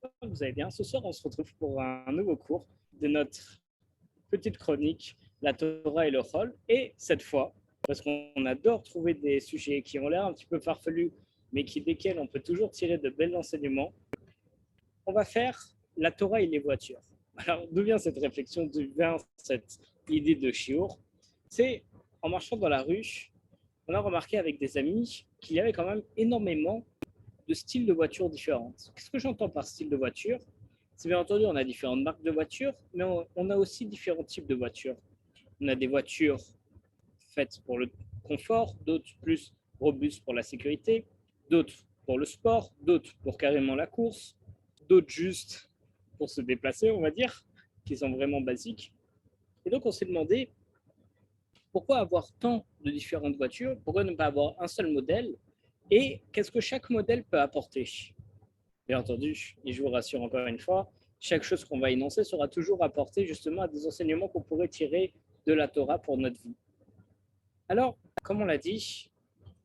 j'espère que vous allez bien. Ce soir, on se retrouve pour un nouveau cours de notre petite chronique, la Torah et le Chol. Et cette fois, parce qu'on adore trouver des sujets qui ont l'air un petit peu farfelus, mais desquels on peut toujours tirer de bels enseignements, on va faire la Torah et les voitures. Alors, d'où vient cette réflexion, d'où vient cette idée de chiour? C'est en marchant dans la rue, on a remarqué avec des amis qu'il y avait quand même énormément de styles de voitures différentes. Qu'est-ce que j'entends par style de voiture? C'est bien entendu, on a différentes marques de voitures, mais on a aussi différents types de voitures. On a des voitures faites pour le confort, d'autres plus robustes pour la sécurité, d'autres pour le sport, d'autres pour carrément la course, d'autres juste pour se déplacer, on va dire, qui sont vraiment basiques. Et donc on s'est demandé pourquoi avoir tant de différentes voitures, pourquoi ne pas avoir un seul modèle, et qu'est-ce que chaque modèle peut apporter. Bien entendu, et je vous rassure encore une fois, chaque chose qu'on va énoncer sera toujours apportée justement à des enseignements qu'on pourrait tirer de la Torah pour notre vie. Alors, comme on l'a dit,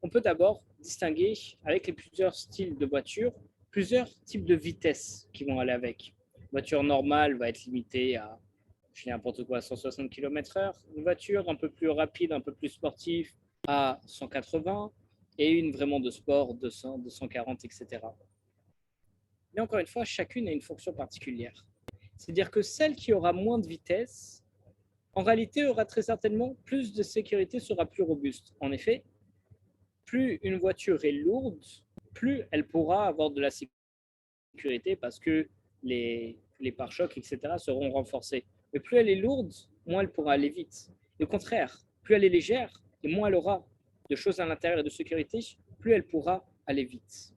on peut d'abord distinguer avec les plusieurs styles de voitures, plusieurs types de vitesses qui vont aller avec. Une voiture normale va être limitée à, je dis n'importe quoi, 160 km/h. Une voiture un peu plus rapide, un peu plus sportive à 180 et une vraiment de sport 200, 240, etc. Mais encore une fois, chacune a une fonction particulière. C'est-à-dire que celle qui aura moins de vitesse, en réalité, aura très certainement plus de sécurité, sera plus robuste. En effet, plus une voiture est lourde, plus elle pourra avoir de la sécurité parce que les pare-chocs, etc., seront renforcés. Mais plus elle est lourde, moins elle pourra aller vite. Et au contraire, plus elle est légère et moins elle aura de choses à l'intérieur et de sécurité, plus elle pourra aller vite.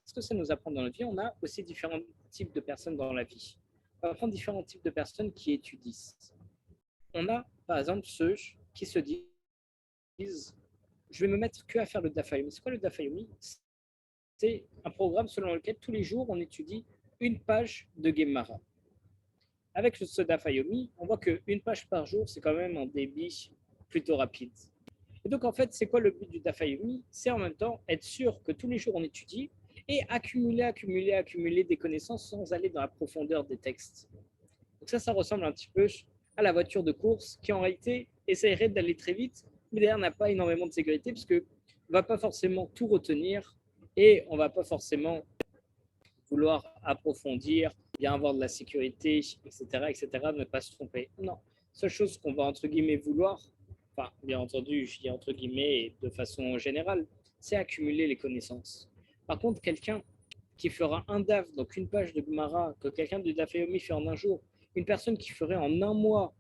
Ce que ça nous apprend dans la vie, on a aussi différents types de personnes dans la vie. On va prendre différents types de personnes qui étudient. On a, par exemple, ceux qui se disent je vais me mettre que à faire le Dafayomi. C'est quoi le Dafayomi? C'est un programme selon lequel tous les jours on étudie une page de Gemara. Avec ce Dafayomi, on voit qu'une page par jour, c'est quand même un débit plutôt rapide. Et donc, en fait, c'est quoi le but du Dafayomi? C'est en même temps être sûr que tous les jours on étudie et accumuler des connaissances sans aller dans la profondeur des textes. Donc ça ressemble un petit peu à la voiture de course qui en réalité essaierait d'aller très vite, mais derrière n'a pas énormément de sécurité parce qu'on ne va pas forcément tout retenir et on ne va pas forcément vouloir approfondir, bien avoir de la sécurité, etc., ne pas se tromper. Non, seule chose qu'on va entre guillemets vouloir, enfin bien entendu, je dis entre guillemets et de façon générale, c'est accumuler les connaissances. Par contre, quelqu'un qui fera un DAF, donc une page de Gemara, que quelqu'un de Dafyomi fait en un jour, une personne qui ferait en un mois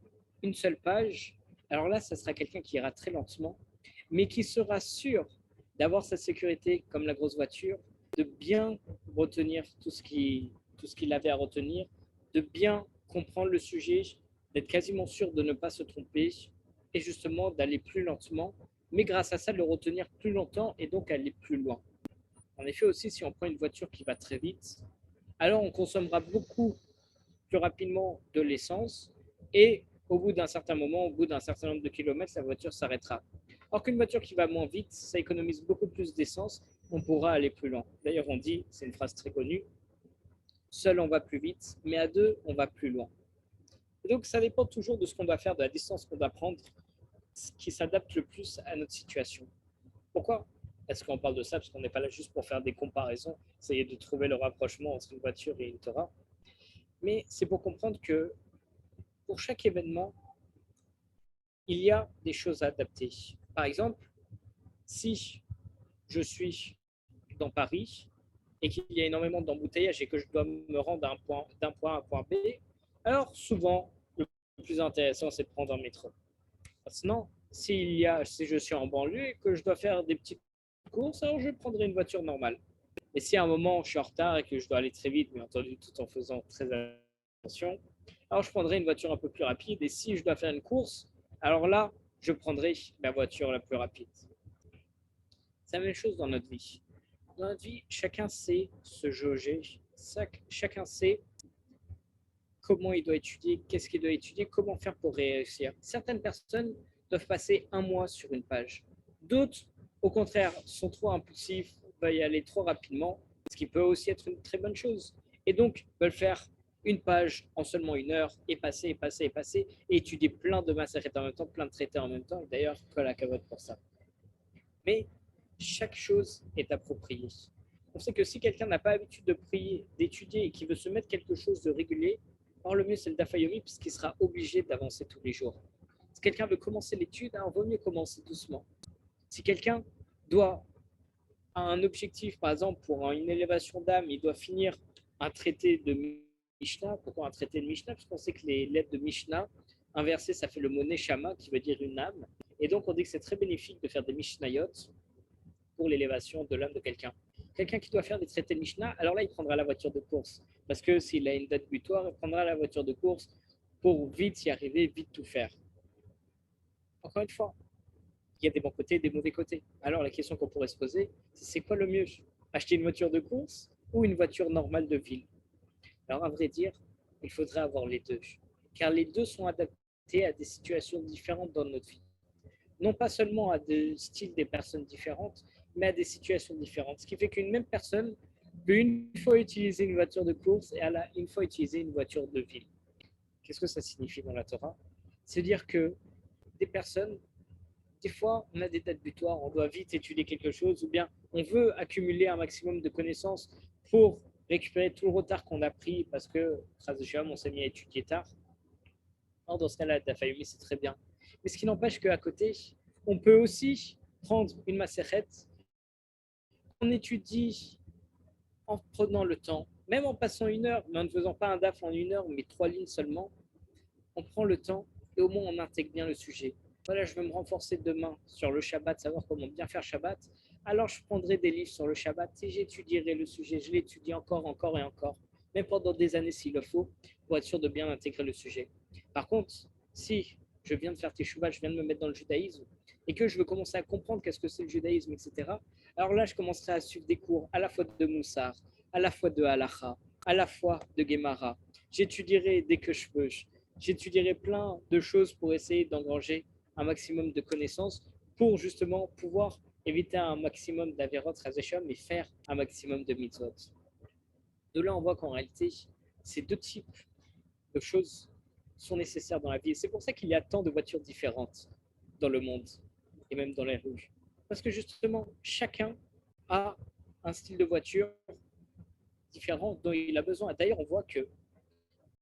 une seule page, alors là, ça sera quelqu'un qui ira très lentement, mais qui sera sûr d'avoir sa sécurité comme la grosse voiture, de bien retenir tout ce qu'il avait à retenir, de bien comprendre le sujet, d'être quasiment sûr de ne pas se tromper et justement d'aller plus lentement, mais grâce à ça, de le retenir plus longtemps et donc aller plus loin. En effet aussi, si on prend une voiture qui va très vite, alors on consommera beaucoup plus rapidement de l'essence et au bout d'un certain moment, au bout d'un certain nombre de kilomètres, la voiture s'arrêtera. Or qu'une voiture qui va moins vite, ça économise beaucoup plus d'essence, on pourra aller plus loin. D'ailleurs, on dit, c'est une phrase très connue, seul on va plus vite, mais à deux, on va plus loin. Et donc, ça dépend toujours de ce qu'on doit faire, de la distance qu'on doit prendre, ce qui s'adapte le plus à notre situation. Pourquoi est-ce qu'on parle de ça? Parce qu'on n'est pas là juste pour faire des comparaisons, essayer de trouver le rapprochement entre une voiture et une Torah. Mais c'est pour comprendre que pour chaque événement, il y a des choses à adapter. Par exemple, si je suis dans Paris et qu'il y a énormément d'embouteillages et que je dois me rendre d'un point A à un point B, alors souvent, le plus intéressant, c'est de prendre un métro. Sinon, si je suis en banlieue et que je dois faire des petites courses, alors je prendrai une voiture normale. Et si à un moment je suis en retard et que je dois aller très vite, bien entendu tout en faisant très attention, alors je prendrai une voiture un peu plus rapide. Et si je dois faire une course, alors là, je prendrai la voiture la plus rapide. C'est la même chose dans notre vie. Dans notre vie, chacun sait se jauger, chacun sait comment il doit étudier, qu'est-ce qu'il doit étudier, comment faire pour réussir. Certaines personnes doivent passer un mois sur une page. D'autres, au contraire, sont trop impulsifs, veulent y aller trop rapidement ce qui peut aussi être une très bonne chose. Et donc, veulent faire une page en seulement 1 heure, et passer, et passer, et passer, et étudier plein de massachettes en même temps, plein de traités en même temps, et d'ailleurs, colle à cavote pour ça. Mais chaque chose est appropriée. On sait que si quelqu'un n'a pas l'habitude de prier, d'étudier et qui veut se mettre quelque chose de régulier, alors le mieux c'est le dafayomi puisqu'il sera obligé d'avancer tous les jours. Si quelqu'un veut commencer l'étude, alors vaut mieux commencer doucement. Si quelqu'un doit a un objectif, par exemple pour une élévation d'âme, il doit finir un traité de Mishnah. Pourquoi un traité de Mishnah? Parce qu'on sait que les lettres de Mishnah, inversées, ça fait le mot Neshama, qui veut dire une âme. Et donc on dit que c'est très bénéfique de faire des Mishnayot pour l'élévation de l'âme de quelqu'un. Quelqu'un qui doit faire des traités de Mishnah, alors là, il prendra la voiture de course. Parce que s'il a une date butoir, il prendra la voiture de course pour vite y arriver, vite tout faire. Encore une fois, il y a des bons côtés et des mauvais côtés. Alors la question qu'on pourrait se poser, c'est quoi le mieux? Acheter une voiture de course ou une voiture normale de ville? Alors à vrai dire, il faudrait avoir les deux. Car les deux sont adaptés à des situations différentes dans notre vie. Non pas seulement à des styles des personnes différentes, mais à des situations différentes. Ce qui fait qu'une même personne peut une fois utiliser une voiture de course et une fois utiliser une voiture de ville. Qu'est-ce que ça signifie dans la Torah? C'est dire que des personnes, des fois, on a des dates butoirs, on doit vite étudier quelque chose, ou bien on veut accumuler un maximum de connaissances pour récupérer tout le retard qu'on a pris parce que, on s'est mis à étudier tard. Alors, dans ce cas-là, la Fayumi, c'est très bien. Mais ce qui n'empêche qu'à côté, on peut aussi prendre une macérette, on étudie en prenant le temps, même en passant 1 heure, mais en ne faisant pas un DAF en 1 heure, mais 3 lignes seulement, on prend le temps et au moins on intègre bien le sujet. Voilà, je veux me renforcer demain sur le Shabbat, savoir comment bien faire Shabbat. Alors je prendrai des livres sur le Shabbat et j'étudierai le sujet. Je l'étudie encore, encore et encore, même pendant des années s'il le faut, pour être sûr de bien intégrer le sujet. Par contre, si je viens de faire Teshuvah, je viens de me mettre dans le judaïsme, et que je veux commencer à comprendre qu'est-ce que c'est le judaïsme, etc., alors là, je commencerai à suivre des cours à la fois de Moussar, à la fois de Halacha, à la fois de Gemara. J'étudierai dès que je peux. J'étudierai plein de choses pour essayer d'engranger un maximum de connaissances pour justement pouvoir éviter un maximum d'Averot Razesham et faire un maximum de mitzvot. De là, on voit qu'en réalité, ces deux types de choses sont nécessaires dans la vie. Et c'est pour ça qu'il y a tant de voitures différentes dans le monde et même dans les rues. Parce que justement, chacun a un style de voiture différent dont il a besoin. D'ailleurs, on voit que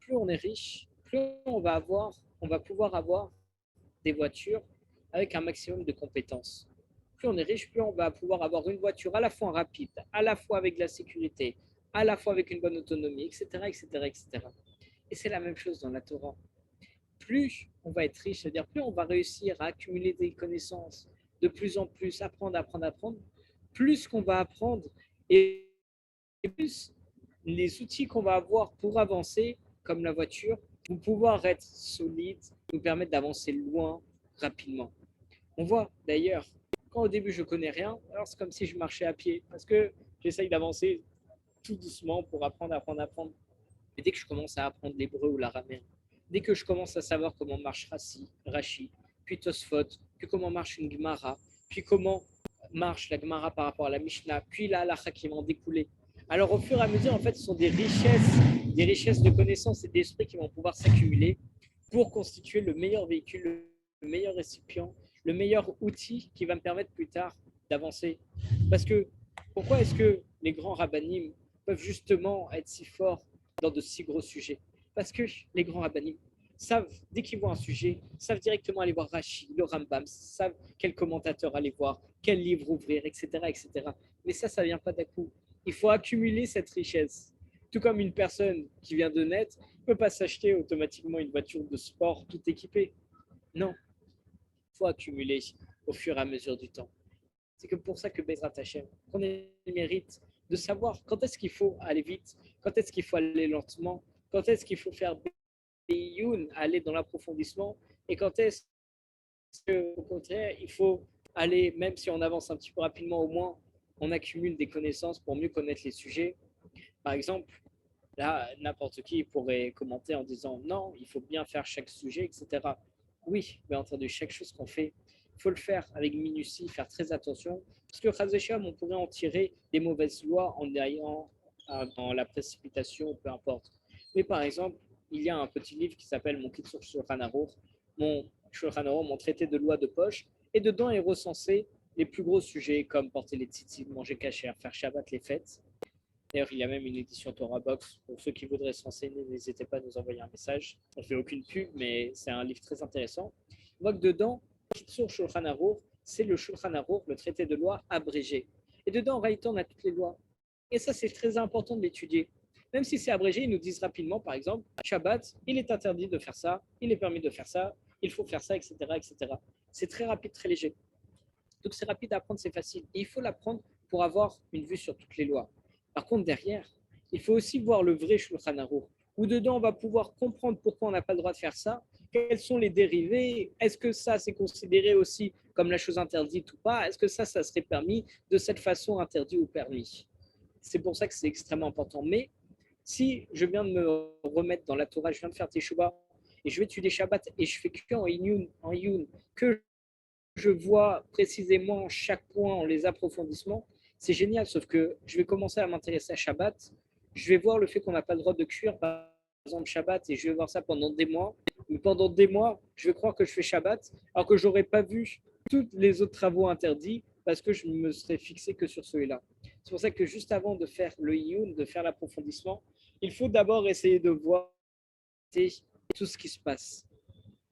plus on est riche, plus on va pouvoir avoir des voitures avec un maximum de compétences. Plus on est riche, plus on va pouvoir avoir une voiture à la fois rapide, à la fois avec de la sécurité, à la fois avec une bonne autonomie, etc., etc., etc. Et c'est la même chose dans la Torah. Plus on va être riche, c'est-à-dire plus on va réussir à accumuler des connaissances, de plus en plus, apprendre, apprendre, apprendre, plus qu'on va apprendre et plus les outils qu'on va avoir pour avancer, comme la voiture, vont pouvoir être solides, nous permettre d'avancer loin, rapidement. On voit d'ailleurs, quand au début je connais rien, alors c'est comme si je marchais à pied, parce que j'essaye d'avancer tout doucement pour apprendre, apprendre, apprendre. Mais dès que je commence à apprendre l'hébreu ou l'araméen, dès que je commence à savoir comment marche Rashi, puis Tosfot, puis comment marche une Gemara, puis comment marche la Gemara par rapport à la Mishnah, puis la Halacha qui m'en découler. Alors au fur et à mesure, en fait, ce sont des richesses de connaissances et d'esprit qui vont pouvoir s'accumuler pour constituer le meilleur véhicule, le meilleur récipient, le meilleur outil qui va me permettre plus tard d'avancer. Parce que pourquoi est-ce que les grands rabbinim peuvent justement être si forts dans de si gros sujets? Parce que les grands rabbinim savent, dès qu'ils voient un sujet, savent directement aller voir Rashi, le Rambam, savent quel commentateur aller voir, quel livre ouvrir, etc., etc. Mais ça ne vient pas d'un coup. Il faut accumuler cette richesse. Tout comme une personne qui vient de naître ne peut pas s'acheter automatiquement une voiture de sport tout équipée. Non, il faut accumuler au fur et à mesure du temps. C'est que pour ça que Bezrat Hashem, qu'on ait le mérite de savoir quand est-ce qu'il faut aller vite, quand est-ce qu'il faut aller lentement, quand est-ce qu'il faut faire Youn, aller dans l'approfondissement, et quand est-ce qu'au contraire, il faut aller, même si on avance un petit peu rapidement, au moins on accumule des connaissances pour mieux connaître les sujets. Par exemple, là, n'importe qui pourrait commenter en disant non, il faut bien faire chaque sujet, etc. Oui, bien entendu, chaque chose qu'on fait, il faut le faire avec minutie, faire très attention, parce que chas v'shalom, on pourrait en tirer des mauvaises lois en ayant dans la précipitation, peu importe. Mais par exemple, il y a un petit livre qui s'appelle Mon Kitzur Shulchan Aruch, mon traité de loi de poche, et dedans est recensé les plus gros sujets comme porter les tzitzit, manger kasher, faire Shabbat, les fêtes. D'ailleurs, il y a même une édition Torah Box. Pour ceux qui voudraient s'enseigner, n'hésitez pas à nous envoyer un message. On ne fait aucune pub, mais c'est un livre très intéressant. On voit que dedans, Kitzur Shulchan Aruch, c'est le Shulchan Aruch, le traité de loi abrégé. Et dedans, en réalité, on a toutes les lois. Et ça, c'est très important de l'étudier. Même si c'est abrégé, ils nous disent rapidement, par exemple, Shabbat, il est interdit de faire ça, il est permis de faire ça, il faut faire ça, etc. etc. C'est très rapide, très léger. Donc c'est rapide à apprendre, c'est facile. Et il faut l'apprendre pour avoir une vue sur toutes les lois. Par contre, derrière, il faut aussi voir le vrai Shulchan Aruch, où dedans on va pouvoir comprendre pourquoi on n'a pas le droit de faire ça, quels sont les dérivés, est-ce que ça c'est considéré aussi comme la chose interdite ou pas, est-ce que ça serait permis de cette façon interdit ou permis. C'est pour ça que c'est extrêmement important. Mais si je viens de me remettre dans la Torah, je viens de faire Teshuvah, et je vais étudier Shabbat, et je fais que en Iyun, que je vois précisément chaque point en les approfondissements, c'est génial. Sauf que je vais commencer à m'intéresser à Shabbat. Je vais voir le fait qu'on n'a pas le droit de cuire, par exemple Shabbat, et je vais voir ça pendant des mois. Mais pendant des mois, je vais croire que je fais Shabbat, alors que je n'aurais pas vu tous les autres travaux interdits parce que je ne me serais fixé que sur celui-là. C'est pour ça que juste avant de faire le Iyun, de faire l'approfondissement, il faut d'abord essayer de voir tout ce qui se passe.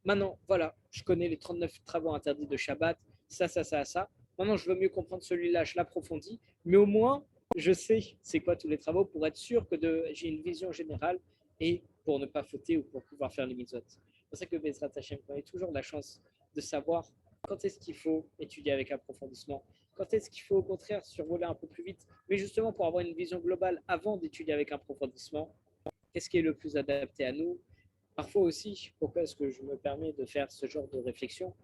Maintenant, voilà, je connais les 39 travaux interdits de Shabbat, ça. Maintenant, je veux mieux comprendre celui-là, je l'approfondis, mais au moins, je sais c'est quoi tous les travaux pour être sûr que j'ai une vision générale et pour ne pas fauter ou pour pouvoir faire les mitzvot. C'est pour ça que Bezrat Hashem, on a toujours la chance de savoir quand est-ce qu'il faut étudier avec approfondissement, quand est-ce qu'il faut au contraire survoler un peu plus vite, mais justement pour avoir une vision globale avant d'étudier avec approfondissement, qu'est-ce qui est le plus adapté à nous. Parfois aussi, pourquoi est-ce que je me permets de faire ce genre de réflexion?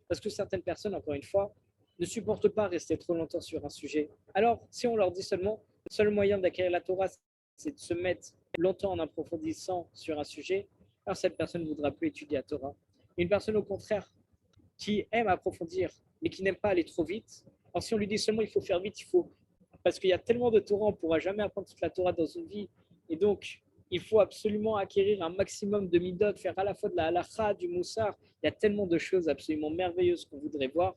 Parce que certaines personnes, encore une fois, ne supportent pas rester trop longtemps sur un sujet. Alors, si on leur dit seulement, le seul moyen d'acquérir la Torah, c'est de se mettre longtemps en approfondissant sur un sujet, alors cette personne ne voudra plus étudier la Torah. Une personne, au contraire, qui aime approfondir, mais qui n'aime pas aller trop vite, alors si on lui dit seulement il faut faire vite, parce qu'il y a tellement de Torah, on ne pourra jamais apprendre toute la Torah dans une vie, et donc il faut absolument acquérir un maximum de midot, faire à la fois de la halacha, du moussar. Il y a tellement de choses absolument merveilleuses qu'on voudrait voir.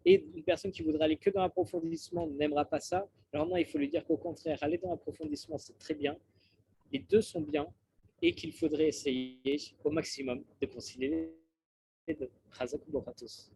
Et une personne qui voudrait aller que dans l'approfondissement n'aimera pas ça. Alors non, il faut lui dire qu'au contraire, aller dans l'approfondissement, c'est très bien. Les deux sont bien et qu'il faudrait essayer au maximum de concilier les deux. Chazak ou tous.